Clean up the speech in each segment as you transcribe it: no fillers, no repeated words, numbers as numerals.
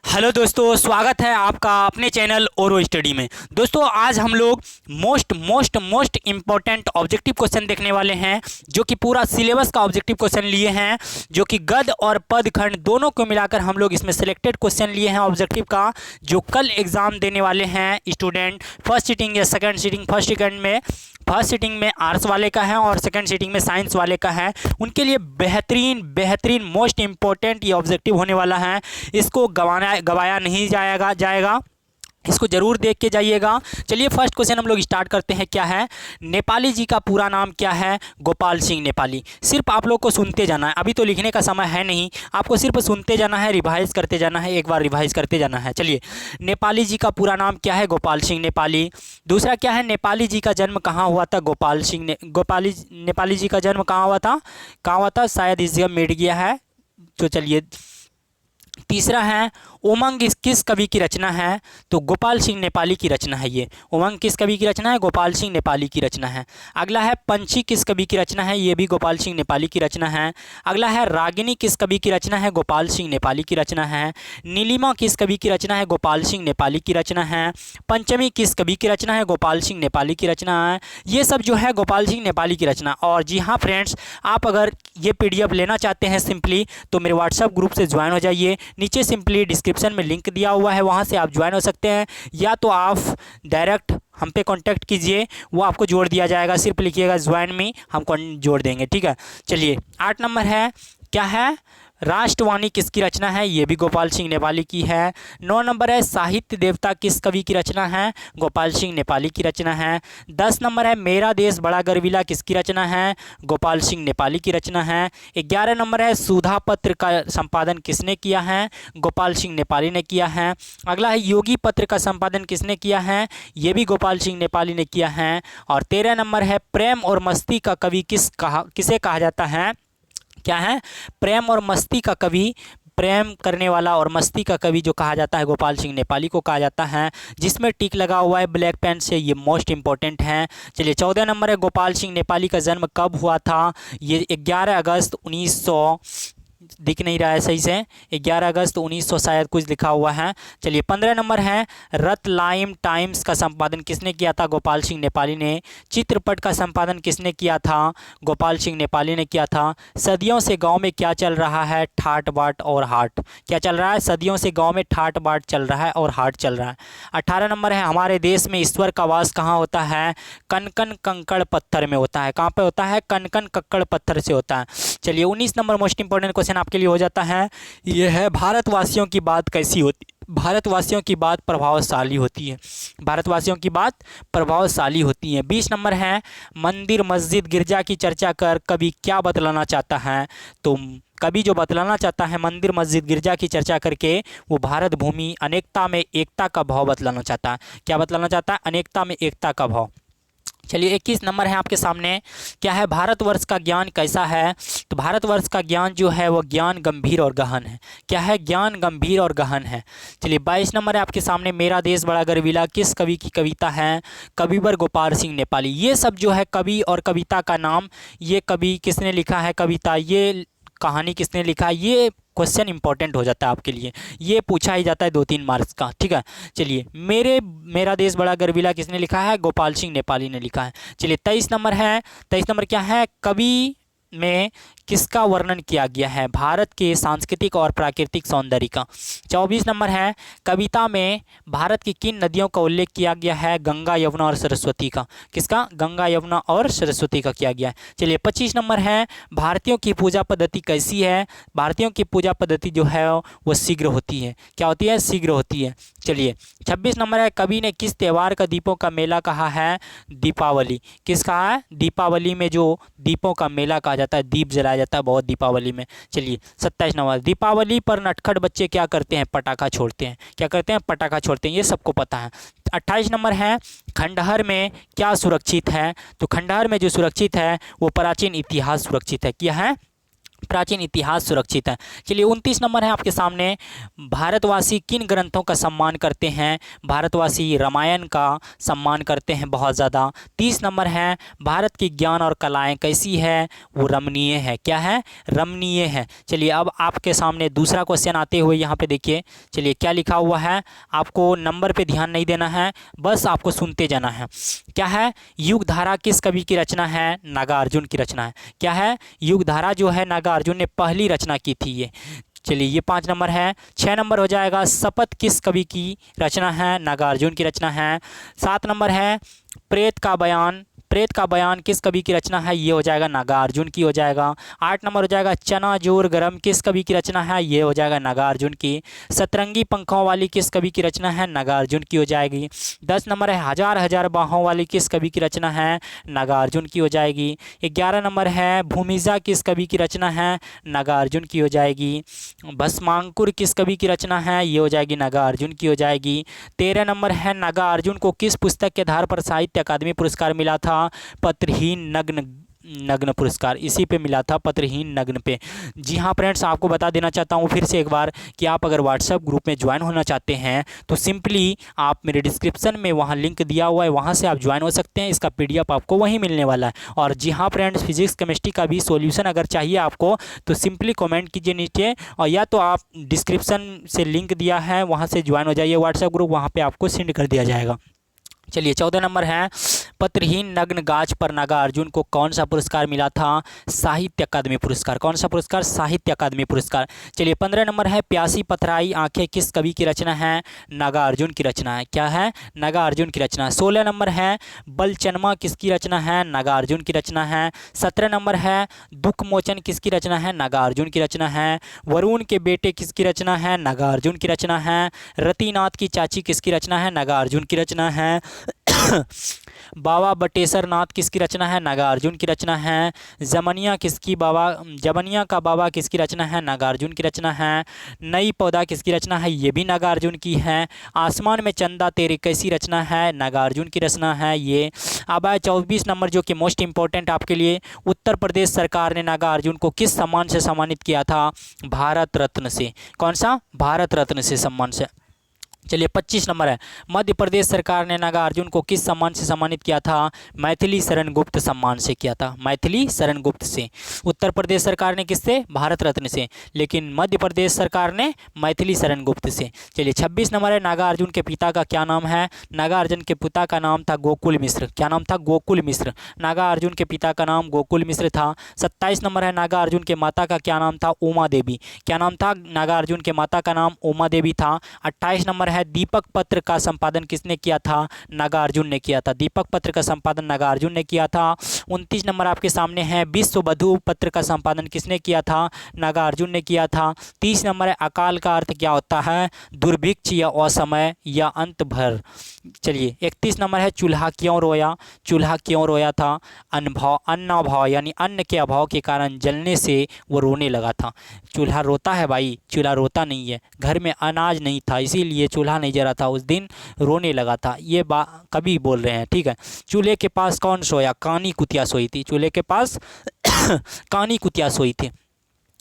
Hello दोस्तों, स्वागत है आपका अपने चैनल ओरो स्टडी में। दोस्तों आज हम लोग मोस्ट इम्पोर्टेंट ऑब्जेक्टिव क्वेश्चन देखने वाले हैं, जो कि पूरा सिलेबस का ऑब्जेक्टिव क्वेश्चन लिए हैं, जो कि गद्य और पद खंड दोनों को मिलाकर हम लोग इसमें सिलेक्टेड क्वेश्चन लिए हैं ऑब्जेक्टिव का, जो कल एग्जाम देने वाले हैं स्टूडेंट। फर्स्ट सीटिंग या सेकंड सीटिंग, फर्स्ट सीटिंग में आर्ट्स वाले का है और सेकंड सीटिंग में साइंस वाले का है। उनके लिए बेहतरीन मोस्ट इम्पोर्टेंट ये ऑब्जेक्टिव होने वाला है। इसको गवाया नहीं जाएगा, इसको जरूर देख के जाइएगा। चलिए फर्स्ट क्वेश्चन हम लोग स्टार्ट करते हैं। क्या है? नेपाली जी का पूरा नाम क्या है? गोपाल सिंह नेपाली। सिर्फ आप लोग को सुनते जाना है, अभी तो लिखने का समय है नहीं, आपको सिर्फ सुनते जाना है, रिवाइज करते जाना है, एक बार रिवाइज करते जाना है। चलिए, नेपाली जी का पूरा नाम क्या है? गोपाल सिंह नेपाली। दूसरा क्या है? नेपाली जी का जन्म कहाँ हुआ था? नेपाली जी का जन्म कहाँ हुआ था? शायद इस जगह मिट गया है, तो चलिए। तीसरा है, उमंग किस कवि की रचना है? तो गोपाल सिंह नेपाली की रचना है ये। उमंग किस कवि की रचना है? गोपाल सिंह नेपाली की रचना है। अगला है, पंछी किस कवि की रचना है? ये भी गोपाल सिंह नेपाली की रचना है। अगला है, रागिनी किस कवि की रचना है? गोपाल सिंह नेपाली की रचना है। नीलिमा किस कवि की रचना है? गोपाल सिंह नेपाली की रचना है। पंचमी किस कवि की रचना है? गोपाल सिंह नेपाली की रचना है। ये सब जो है गोपाल सिंह नेपाली की रचना। और जी हाँ फ्रेंड्स, आप अगर ये PDF लेना चाहते हैं सिंपली, तो मेरे व्हाट्सएप ग्रुप से ज्वाइन हो जाइए। नीचे सिंपली डिस्क्रिप्शन में लिंक दिया हुआ है, वहाँ से आप ज्वाइन हो सकते हैं, या तो आप डायरेक्ट हम पे कांटेक्ट कीजिए, वो आपको जोड़ दिया जाएगा। सिर्फ लिखिएगा ज्वाइन मी, हमको जोड़ देंगे, ठीक है। चलिए 8 नंबर है, क्या है? राष्ट्रवाणी किसकी रचना है? ये भी गोपाल सिंह नेपाली की है। 9 नंबर है, साहित्य देवता किस कवि की रचना है? गोपाल सिंह नेपाली की रचना है। 10 नंबर है, मेरा देश बड़ा गर्वीला किसकी रचना है? गोपाल सिंह नेपाली की रचना है। 11 नंबर है, सुधा पत्र का संपादन किसने किया है? गोपाल सिंह नेपाली ने किया है। अगला है, योगी पत्र का संपादन किसने किया है? ये भी गोपाल सिंह नेपाली ने किया है। और 13 नंबर है, प्रेम और मस्ती का कवि किसे कहा जाता है? क्या है? प्रेम और मस्ती का कवि, प्रेम करने वाला और मस्ती का कवि जो कहा जाता है, गोपाल सिंह नेपाली को कहा जाता है। जिसमें टिक लगा हुआ है ब्लैक पेन से, ये मोस्ट इंपॉर्टेंट है। चलिए 14 नंबर है, गोपाल सिंह नेपाली का जन्म कब हुआ था? ये 11 अगस्त 1900, दिख नहीं रहा है सही से, 11 अगस्त 1900 शायद कुछ लिखा हुआ है। चलिए 15 नंबर है, रतलाइम टाइम्स का संपादन किसने किया था? गोपाल सिंह नेपाली ने। चित्रपट का संपादन किसने किया था? गोपाल सिंह नेपाली ने किया था। सदियों से गांव में क्या चल रहा है? ठाट बाट और हाट। क्या चल रहा है? सदियों से गांव में ठाट बाट चल रहा है और हाट चल रहा है। 18 नंबर है, हमारे देश में ईश्वर का वास कहाँ होता है? कनकन कंकड़ पत्थर में होता है। कहाँ पे होता है? कनकन कंकड़ पत्थर से होता है। चलिए 19 नंबर मोस्ट इंपॉर्टेंट क्वेश्चन आपके लिए हो जाता है, ये है, भारतवासियों की बात कैसी होती? भारतवासियों की बात प्रभावशाली होती है। भारतवासियों की बात प्रभावशाली होती है। 20 नंबर है, मंदिर मस्जिद गिरजा की चर्चा कर कवि क्या बतलाना चाहता है? तो कवि जो बतलाना चाहता है मंदिर मस्जिद गिरजा की चर्चा करके, वो भारत भूमि अनेकता में एकता का भाव बतलाना चाहता है। क्या बतलाना चाहता है? अनेकता में एकता का भाव। चलिए 21 नंबर है आपके सामने, क्या है? भारतवर्ष का ज्ञान कैसा है? तो भारतवर्ष का ज्ञान जो है वो ज्ञान गंभीर और गहन है। क्या है? ज्ञान गंभीर और गहन है। चलिए 22 नंबर है आपके सामने, मेरा देश बड़ा गर्वीला किस कवि की कविता है? कविवर गोपाल सिंह नेपाली। ये सब जो है कवि और कविता का नाम, ये कवि किसने लिखा है कविता, ये कहानी किसने लिखा है, ये क्वेश्चन इंपॉर्टेंट हो जाता है आपके लिए, ये पूछा ही जाता है 2-3 मार्क्स का, ठीक है। चलिए मेरा देश बड़ा गर्वीला किसने लिखा है? गोपाल सिंह नेपाली ने लिखा है। चलिए 23 नंबर है, 23 नंबर क्या है? कवि में किसका वर्णन किया गया है? भारत के सांस्कृतिक और प्राकृतिक सौंदर्य का। 24 नंबर है, कविता में भारत की किन नदियों का उल्लेख किया गया है? गंगा यमुना और सरस्वती का। किसका? गंगा यमुना और सरस्वती का किया गया है। चलिए 25 नंबर है, भारतीयों की पूजा पद्धति कैसी है? भारतीयों की पूजा पद्धति जो है वो शीघ्र होती है। क्या होती है? शीघ्र होती है। चलिए 26 नंबर है, कवि ने किस त्यौहार का दीपों का मेला कहा है? दीपावली। किस कहा है? दीपावली में जो दीपों का मेला कहा जाता है, दीप जलाया जाता है बहुत दीपावली में। चलिए 27 नंबर, दीपावली पर नटखट बच्चे क्या करते हैं? पटाखा छोड़ते हैं। क्या करते हैं? पटाखा छोड़ते हैं, ये सबको पता है। 28 नंबर है, खंडहर में क्या सुरक्षित है? तो खंडहर में जो सुरक्षित है वो प्राचीन इतिहास सुरक्षित है। क्या है? प्राचीन इतिहास सुरक्षित है। चलिए 29 नंबर है आपके सामने, भारतवासी किन ग्रंथों का सम्मान करते हैं? भारतवासी रामायण का सम्मान करते हैं बहुत ज़्यादा। 30 नंबर है, भारत की ज्ञान और कलाएं कैसी है? वो रमणीय है। क्या है? रमणीय है। चलिए अब आपके सामने दूसरा क्वेश्चन आते हुए यहाँ पे देखिए, चलिए क्या लिखा हुआ है, आपको नंबर पे ध्यान नहीं देना है, बस आपको सुनते जाना है। क्या है? युगधारा किस कवि की रचना है? नागार्जुन की रचना है। क्या है? युगधारा जो है नागार्जुन ने पहली रचना की थी ये। चलिए ये 5 नंबर है। 6 नंबर हो जाएगा, शपथ किस कवि की रचना है? नागार्जुन की रचना है। 7 नंबर है, प्रेत का बयान किस कवि की रचना है? ये हो जाएगा नागार्जुन की हो जाएगा। 8 नंबर हो जाएगा, चना जोर गरम किस कवि की रचना है? ये हो जाएगा नागार्जुन की। सतरंगी पंखों वाली किस कवि की रचना है? नागार्जुन की हो जाएगी। 10 नंबर है, हजार हजार बाहों वाली किस कवि की रचना है? नागार्जुन की हो जाएगी। 11 नंबर है, भूमिजा किस कवि की रचना है? नागार्जुन की हो जाएगी। भस्मांकुर किस कवि की रचना है? ये हो जाएगी नागार्जुन की हो जाएगी। 13 नंबर है, नागार्जुन को किस पुस्तक के आधार पर साहित्य अकादमी पुरस्कार मिला था? पत्रहीन नग्न पुरस्कार, इसी पे मिला था, पत्रहीन नग्न पे। जी हाँ फ्रेंड्स, आपको बता देना चाहता हूँ फिर से एक बार कि आप अगर व्हाट्सएप ग्रुप में ज्वाइन होना चाहते हैं तो सिंपली आप मेरे डिस्क्रिप्शन में वहाँ लिंक दिया हुआ है, वहाँ से आप ज्वाइन हो सकते हैं। इसका PDF आपको वहीं मिलने वाला है। और जी हाँ फ्रेंड्स, फिजिक्स केमिस्ट्री का भी सॉल्यूशन अगर चाहिए आपको तो सिंपली कमेंट कीजिए नीचे, और या तो आप डिस्क्रिप्शन से लिंक दिया है वहाँ से ज्वाइन हो जाइए व्हाट्सएप ग्रुप, वहाँ पर आपको सेंड कर दिया जाएगा। चलिए 14 नंबर है, पत्रहीन नग्न गाछ पर नागार्जुन को कौन सा पुरस्कार मिला था? साहित्य अकादमी पुरस्कार। कौन सा पुरस्कार? साहित्य अकादमी पुरस्कार। चलिए 15 नंबर है, प्यासी पथराई आंखें किस कवि की रचना है? नागार्जुन की रचना है। क्या है? नागार्जुन की रचना। 16 नंबर है, बलचनमा किसकी रचना है? नागार्जुन की रचना है। 17 नंबर है, दुख मोचन किसकी रचना है? नागार्जुन की रचना है। वरुण के बेटे किसकी रचना है? नागार्जुन की रचना है। रतिनाथ की चाची किसकी रचना है? नागार्जुन की रचना है। बाबा बटेश्वर नाथ किसकी रचना है? नागार्जुन की रचना है। जमनिया का बाबा किसकी रचना है? नागार्जुन की रचना है। नई पौधा किसकी रचना है? ये भी नागार्जुन की है। आसमान में चंदा तेरी कैसी रचना है? नागार्जुन की रचना है ये। अब आए 24 नंबर, जो कि मोस्ट इंपॉर्टेंट आपके लिए। उत्तर प्रदेश सरकार ने नागार्जुन को किस सम्मान से सम्मानित किया था? भारत रत्न से। कौन सा? भारत रत्न से सम्मान से। चलिए 25 नंबर है, मध्य प्रदेश सरकार ने नागार्जुन को किस सम्मान से सम्मानित किया था? मैथिली शरण गुप्त सम्मान से किया था। मैथिली शरण गुप्त से। उत्तर प्रदेश सरकार ने किससे? भारत रत्न से। लेकिन मध्य प्रदेश सरकार ने मैथिली शरण गुप्त से। चलिए 26 नंबर है, नागार्जुन के पिता का क्या नाम है? नागार्जुन के पिता का नाम था गोकुल मिश्र। क्या नाम था? गोकुल मिश्र। नागार्जुन के पिता का नाम गोकुल मिश्र था। 27 नंबर है, नागार्जुन के माता का क्या नाम था? उमा देवी। क्या नाम था? नागार्जुन के माता का नाम उमा देवी था। 28 नंबर है, दीपक पत्र का संपादन किसने किया था? नागार्जुन ने किया था। दीपक पत्र का संपादन नागार्जुन ने किया था। 29 नंबर आपके सामने है, विश्व बधु पत्र का संपादन किसने किया था? नागार्जुन ने किया था। 30 नंबर है, अकाल का अर्थ क्या होता है? दुर्भिक्ष या असमय या अंत भर। चलिए 31 नंबर है, चूल्हा क्यों रोया? चूल्हा क्यों रोया था? अन्नाभाव यानी अन्न के अभाव के कारण जलने से वो रोने लगा था। चूल्हा रोता है भाई? चूल्हा रोता नहीं है, घर में अनाज नहीं था इसीलिए चूल्हा नहीं जला था, उस दिन रोने लगा था। ये बात कभी बोल रहे हैं, ठीक है। चूल्हे के पास कौन सोया? कानी कुतिया सोई थी। चूल्हे के पास कानी कुतिया सोई थी।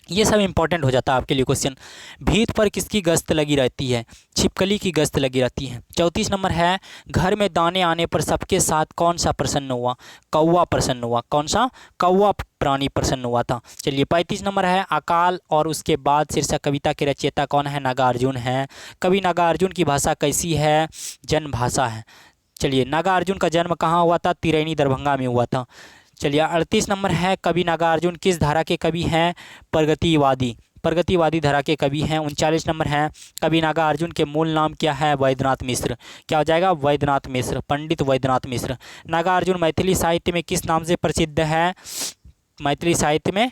ये सब इंपॉर्टेंट हो जाता है आपके लिए क्वेश्चन। भीत पर किसकी गश्त लगी रहती है? छिपकली की गश्त लगी रहती है। 34 नंबर है, घर में दाने आने पर सबके साथ कौन सा प्रसन्न हुआ? कौवा प्रसन्न हुआ। कौन सा? कौवा प्राणी प्रसन्न हुआ था। चलिए 35 नंबर है, अकाल और उसके बाद शीर्षक कविता के रचयिता कौन है? नागार्जुन है। कवि नागार्जुन की भाषा कैसी है? जन भाषा है। चलिए नागार्जुन का जन्म कहाँ हुआ था? तिरैनी दरभंगा में हुआ था। चलिए 38 नंबर है, कवि नागार्जुन किस धारा के कवि हैं? प्रगतिवादी धारा के कवि हैं। 39 नंबर है, कवि नागार्जुन के मूल नाम क्या है? वैद्यनाथ मिश्र। क्या हो जाएगा? वैद्यनाथ मिश्र, पंडित वैद्यनाथ मिश्र। नागार्जुन मैथिली साहित्य में किस नाम से प्रसिद्ध है? मैथिली साहित्य में,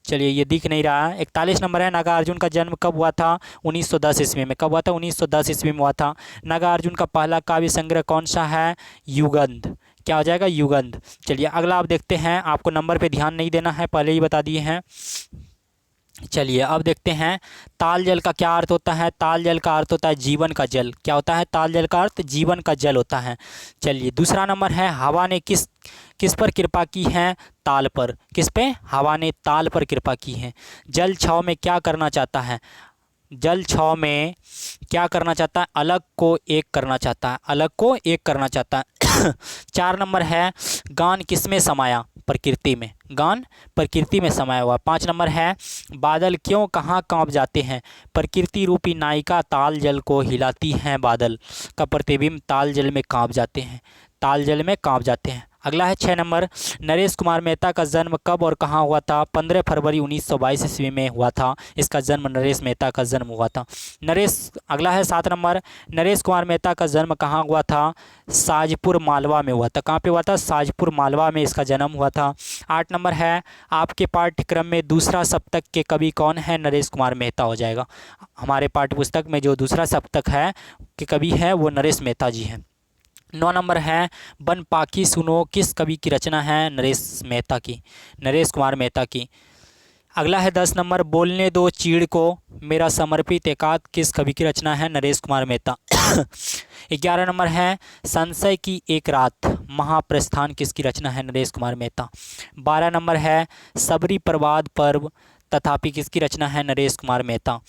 चलिए ये दिख नहीं रहा है। 41 नंबर है, नागार्जुन का जन्म कब हुआ था? 1910 ईस्वी में। कब हुआ था? 1910 ईस्वी में हुआ था। नागार्जुन का पहला काव्य संग्रह कौन सा है? युगंध। क्या हो जाएगा? युगंध। चलिए अगला आप देखते हैं, आपको नंबर पे ध्यान नहीं देना है, पहले ही बता दिए हैं। चलिए अब देखते हैं ताल जल का क्या अर्थ होता है। ताल जल का अर्थ होता है जीवन का जल। क्या होता है? ताल जल का अर्थ जीवन का जल होता है। चलिए दूसरा नंबर है हवा ने किस किस पर कृपा की है? ताल पर। किस पे? हवा ने ताल पर कृपा की है। जल छाव में क्या करना चाहता है? जल छाव में क्या करना चाहता है? अलग को एक करना चाहता है। अलग को एक करना चाहता है। 4 नंबर है गान किसमें समाया? प्रकृति में। गान प्रकृति में समाया हुआ। 5 नंबर है बादल क्यों कहाँ कांप जाते हैं? प्रकृति रूपी नायिका ताल जल को हिलाती हैं, बादल का प्रतिबिंब ताल जल में कांप जाते हैं। ताल जल में कांप जाते हैं। अगला है 6 नंबर नरेश कुमार मेहता का जन्म कब और कहाँ हुआ था? 15 फरवरी 1922 ईस्वी में हुआ था। इसका जन्म नरेश मेहता का जन्म हुआ था। अगला है 7 नंबर नरेश कुमार मेहता का जन्म कहाँ हुआ था? साजपुर मालवा में हुआ था। कहाँ पे हुआ था? साजपुर मालवा में इसका जन्म हुआ था। 8 नंबर है आपके पाठ्यक्रम में दूसरा सप्तक के कवि कौन है? नरेश कुमार मेहता हो जाएगा। हमारे पाठ्यपुस्तक में जो दूसरा सप्तक है के कवि है वो नरेश मेहता जी हैं। 9 नंबर है बन पाखी सुनो किस कवि की रचना है? नरेश मेहता की, नरेश कुमार मेहता की। अगला है 10 नंबर बोलने दो चीड़ को मेरा समर्पित एकांत किस कवि की रचना है? नरेश कुमार मेहता। 11 नंबर है संशय की एक रात महाप्रस्थान किसकी रचना है? नरेश कुमार मेहता। 12 नंबर है सबरी प्रवाद पर्व तथापि किसकी रचना है? नरेश कुमार मेहता।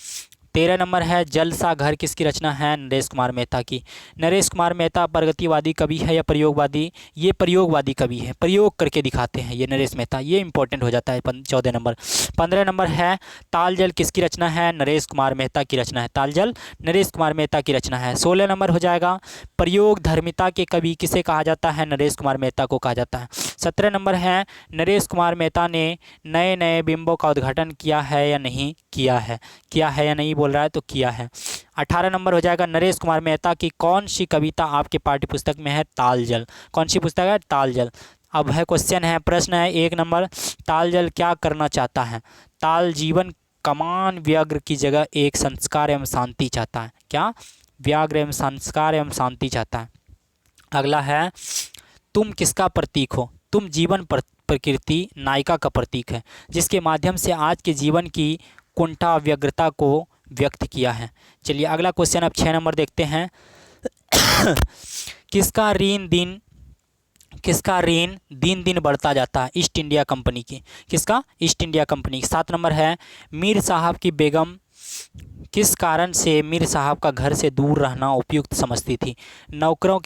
13 नंबर है जलसा घर किसकी रचना है? नरेश कुमार मेहता की। नरेश कुमार मेहता प्रगतिवादी कवि है या प्रयोगवादी? ये प्रयोगवादी कवि है, प्रयोग करके दिखाते हैं ये नरेश मेहता, ये इंपॉर्टेंट हो जाता है। 14 नंबर। 15 नंबर है ताल जल किसकी रचना है? नरेश कुमार मेहता की रचना है। ताल जल नरेश कुमार मेहता की रचना है। 16 नंबर हो जाएगा प्रयोग धर्मिता के कवि किसे कहा जाता है? नरेश कुमार मेहता को कहा जाता है। 17 नंबर है नरेश कुमार मेहता ने नए नए बिंबों का उद्घाटन किया है या नहीं किया है? किया है या नहीं बोल रहा है तो किया है। 18 नंबर हो जाएगा नरेश कुमार मेहता की कौन सी कविता आपके पाठ्य पुस्तक में है? ताल जल। कौन सी पुस्तक है? ताल जल। अब है क्वेश्चन है, प्रश्न है 1 नंबर ताल जल क्या करना चाहता है? ताल जीवन कमान व्याघ्र की जगह एक संस्कार एवं शांति चाहता है। क्या? व्याघ्र एवं संस्कार एवं शांति चाहता है। अगला है तुम किसका प्रतीक हो? तुम जीवन प्रकृति नायिका का प्रतीक है जिसके माध्यम से आज के जीवन की कुंठा व्यग्रता को व्यक्त किया है। चलिए अगला क्वेश्चन अब 6 नंबर देखते हैं। किसका ऋण दिन दिन बढ़ता जाता है? ईस्ट इंडिया कंपनी की। किसका? East India company. 7 नंबर है मीर साहब की बेगम किस कारण से मीर साहब का घर से दूर रहना उपयुक्त समझती थी? नौकरों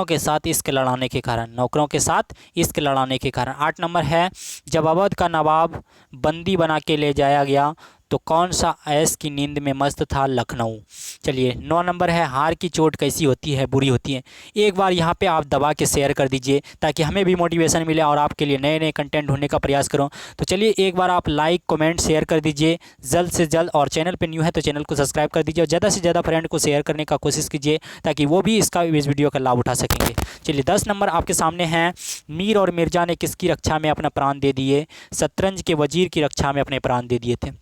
के साथ इश्क लड़ाने के कारण। नौकरों के साथ इश्क लड़ाने के कारण। 8 नंबर है जब अवध का नवाब बंदी बना के ले जाया गया तो कौन सा ऐश की नींद में मस्त था? लखनऊ। चलिए 9 नंबर है हार की चोट कैसी होती है? बुरी होती है। एक बार यहाँ पे आप दबा के शेयर कर दीजिए ताकि हमें भी मोटिवेशन मिले और आपके लिए नए नए कंटेंट ढूंढने का प्रयास करूँ। तो चलिए एक बार आप लाइक कमेंट शेयर कर दीजिए जल्द से जल्द, और चैनल पर न्यू है तो चैनल को सब्सक्राइब कर दीजिए और ज़्यादा से ज़्यादा फ्रेंड को शेयर करने का कोशिश कीजिए ताकि वो भी इस वीडियो का लाभ उठा सकेंगे। चलिए 10 नंबर आपके सामने हैं मीर और मिर्जा ने किसकी रक्षा में अपना प्राण दे दिए? शतरंज के वजीर की रक्षा में अपने प्राण दे दिए थे।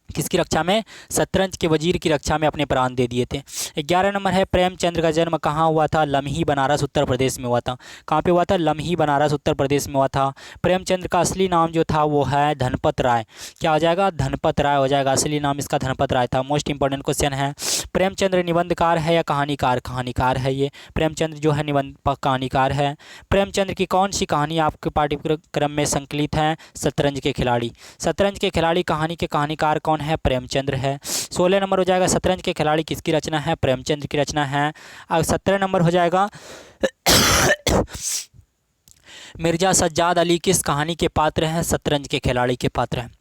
किसकी रक्षा में? शतरंज के वजीर की रक्षा में अपने प्राण दे दिए थे। 11 नंबर है प्रेमचंद्र का जन्म कहाँ हुआ था? लम्ही बनारस उत्तर प्रदेश में हुआ था। कहाँ पे हुआ था? लम्ही बनारस उत्तर प्रदेश में हुआ था। प्रेमचंद्र का असली नाम जो था वो है धनपत राय। क्या हो जाएगा? धनपत राय हो जाएगा। असली नाम इसका धनपत राय था। मोस्ट इंपॉर्टेंट क्वेश्चन है प्रेमचंद्र निबंधकार है या कहानीकार? कहानीकार है ये। प्रेमचंद्र जो है निबंध कहानीकार है। प्रेमचंद्र की कौन सी कहानी आपके पाठ्यक्रम में संकलित है? शतरंज के खिलाड़ी। शतरंज के खिलाड़ी कहानी के कहानीकार कौन है? प्रेमचंद्र है। 16 नंबर हो जाएगा शतरंज के खिलाड़ी किसकी रचना है? प्रेमचंद्र की रचना है। अब 17 नंबर हो जाएगा मिर्जा सज्जाद अली किस कहानी के पात्र हैं? शतरंज के खिलाड़ी के पात्र हैं।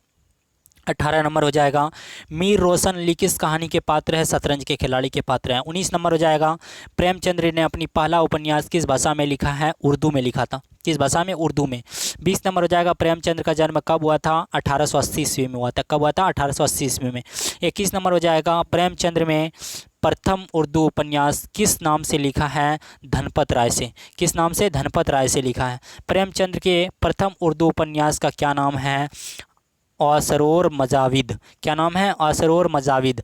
18 नंबर हो जाएगा मीर रोशन अली किस कहानी के पात्र है? शतरंज के खिलाड़ी के पात्र हैं। 19 नंबर हो जाएगा प्रेमचंद्र ने अपनी पहला उपन्यास किस भाषा में लिखा है? उर्दू में लिखा था। किस भाषा में? उर्दू में। 20 नंबर हो जाएगा प्रेमचंद्र का जन्म कब हुआ था? 1880 ईस्वी में हुआ था। कब हुआ था? 1880 ईस्वी में। 21 नंबर हो जाएगा प्रेमचंद्र में प्रथम उर्दू उपन्यास किस नाम से लिखा है? धनपत राय से। किस नाम से? धनपत राय से लिखा है। प्रेमचंद्र के प्रथम उर्दू उपन्यास का क्या नाम है? असरोर मजाविद। क्या नाम है? असरोर मजाविद।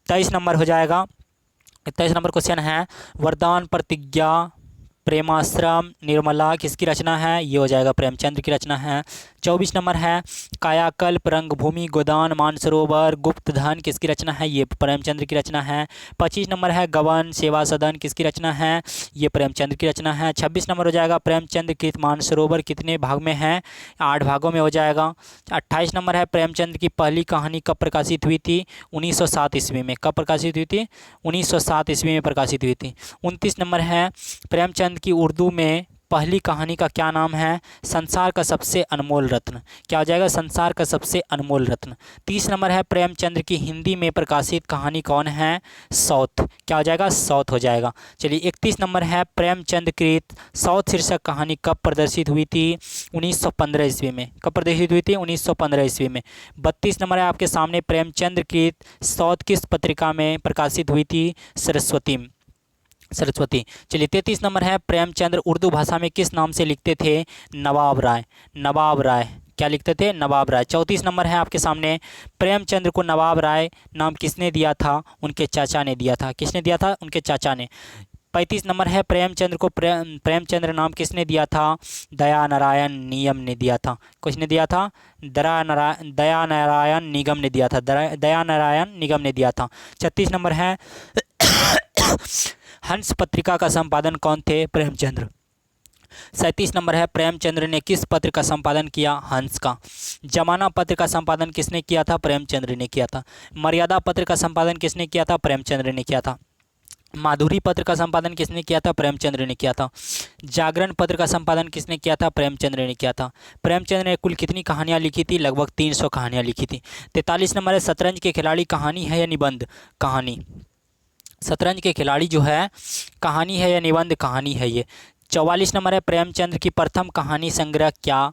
23 नंबर हो जाएगा। 23 नंबर क्वेश्चन है वरदान प्रतिज्ञा प्रेमाश्रम निर्मला किसकी रचना है? ये हो जाएगा प्रेमचंद्र की रचना है। 24 नंबर है कायाकल्प, रंगभूमि, गोदान, मानसरोवर, गुप्त धन किसकी रचना है? ये प्रेमचंद्र की रचना है। 25 नंबर है गबन, सेवा सदन किसकी रचना है? ये प्रेमचंद्र की रचना है। 26 नंबर हो जाएगा प्रेमचंद्र कृत मानसरोवर कितने भाग में है? 8 भागों में हो जाएगा। 28 नंबर है प्रेमचंद्र की पहली कहानी कब प्रकाशित हुई थी? 1907 ईस्वी में। कब प्रकाशित हुई थी? 1907 ईस्वी में प्रकाशित हुई थी। 29 नंबर है प्रेमचंद की उर्दू में पहली कहानी का क्या नाम है? संसार का सबसे अनमोल रत्न। क्या हो जाएगा? संसार का सबसे अनमोल रत्न। 30 नंबर है प्रेमचंद्र की हिंदी में प्रकाशित कहानी कौन है? सौत। क्या हो जाएगा? सौत हो जाएगा। चलिए 31 नंबर है प्रेमचंद कृत सौत शीर्षक कहानी कब प्रदर्शित हुई थी? 1915 ईस्वी में। कब प्रदर्शित हुई थी? 1915 ईस्वी में। 32 नंबर है आपके सामने प्रेमचंद कृत सौत किस पत्रिका में प्रकाशित हुई थी? सरस्वती। चलिए 33 नंबर है प्रेमचंद्र उर्दू भाषा में किस नाम से लिखते थे? नवाब राय। नवाब राय। क्या लिखते थे? नवाब राय। 34 नंबर है आपके सामने प्रेमचंद्र को नवाब राय नाम किसने दिया था? उनके चाचा ने दिया था। किसने दिया था? उनके चाचा ने। 35 नंबर है प्रेमचंद्र को प्रेमचंद्र नाम किसने दिया था? दया नारायण नियम ने दिया था। किसने दिया था? दया नारायण निगम ने दिया था। दया नारायण निगम ने दिया था। 36 नंबर है हंस पत्रिका का संपादन कौन थे? प्रेमचंद्र। 37 नंबर है प्रेमचंद्र ने किस पत्र का संपादन किया? हंस का। जमाना पत्र का संपादन किसने किया था? प्रेमचंद्र ने किया था। मर्यादा पत्र का संपादन किसने किया था? प्रेमचंद्र ने किया था। माधुरी पत्र का संपादन किसने किया था? प्रेमचंद्र ने किया था। जागरण पत्र का संपादन किसने किया था? प्रेमचंद्र ने किया था। प्रेमचंद्र ने कुल कितनी कहानियाँ लिखी थी? लगभग 300 कहानियाँ लिखी थी। 43 नंबर है शतरंज के खिलाड़ी कहानी है या निबंध? कहानी। शतरंज के खिलाड़ी जो है कहानी है या निबंध? कहानी है ये। 44 नंबर है प्रेमचंद्र की प्रथम कहानी संग्रह क्या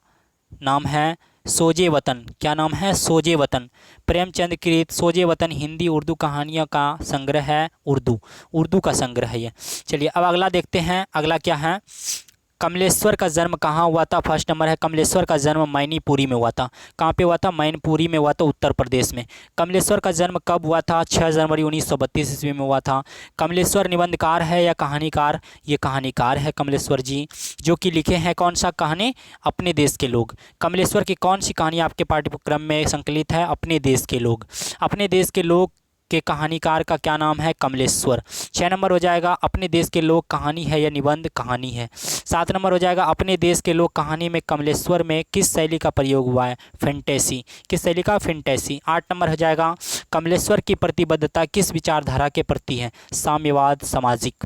नाम है? सोजे वतन। क्या नाम है? सोजे वतन। प्रेमचंद कृत सोजे वतन हिंदी उर्दू कहानियों का संग्रह है। उर्दू का संग्रह है ये। चलिए अब अगला देखते हैं। अगला क्या है? कमलेश्वर का जन्म कहाँ हुआ था? फर्स्ट नंबर है कमलेश्वर का जन्म मैनपुरी में हुआ था। कहाँ पे हुआ था? मैनपुरी में हुआ था, उत्तर प्रदेश में। कमलेश्वर का जन्म कब हुआ था? 6 जनवरी 1932 ईस्वी में हुआ था। कमलेश्वर निबंधकार है या कहानीकार? ये कहानीकार है कमलेश्वर जी, जो कि लिखे हैं कौन सा कहानी? अपने देश के लोग। कमलेश्वर की कौन सी कहानी आपके पाठ्यक्रम में संकलित है? अपने देश के लोग। अपने देश के लोग के कहानीकार का क्या नाम है? कमलेश्वर। 6 नंबर हो जाएगा अपने देश के लोग कहानी है या निबंध? कहानी है। 7 नंबर हो जाएगा अपने देश के लोग कहानी में कमलेश्वर में किस शैली का प्रयोग हुआ है? फैंटेसी। किस शैली का? फैंटेसी। 8 नंबर हो जाएगा कमलेश्वर की प्रतिबद्धता किस विचारधारा के प्रति है? साम्यवाद, सामाजिक।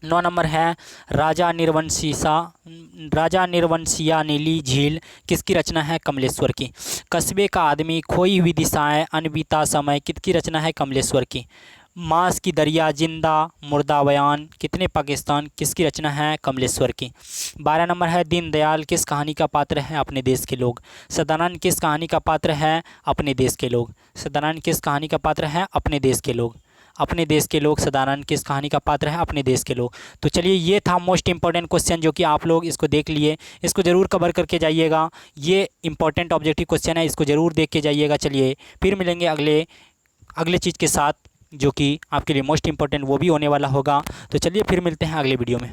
9 नंबर है राजा निर्वंशिया नीली झील किसकी रचना है? कमलेश्वर की। कस्बे का आदमी, खोई हुई दिशाएं, अनबीता समय किसकी रचना है? कमलेश्वर की। मांस की दरिया, जिंदा मुर्दा बयान, कितने पाकिस्तान किसकी रचना है? कमलेश्वर की। 12 नंबर है दीनदयाल किस कहानी का पात्र है? अपने देश के लोग। सदानंद किस कहानी का पात्र है? अपने देश के लोग। सदानंद किस कहानी का पात्र है? अपने देश के लोग। अपने देश के लोग सदानंद किस कहानी का पात्र है? अपने देश के लोग। तो चलिए ये था मोस्ट इंपॉर्टेंट क्वेश्चन जो कि आप लोग इसको देख लिए, इसको ज़रूर कवर करके जाइएगा। ये इंपॉर्टेंट ऑब्जेक्टिव क्वेश्चन है, इसको ज़रूर देख के जाइएगा। चलिए फिर मिलेंगे अगले चीज़ के साथ जो कि आपके लिए मोस्ट इंपॉर्टेंट वो भी होने वाला होगा। तो चलिए फिर मिलते हैं अगले वीडियो में।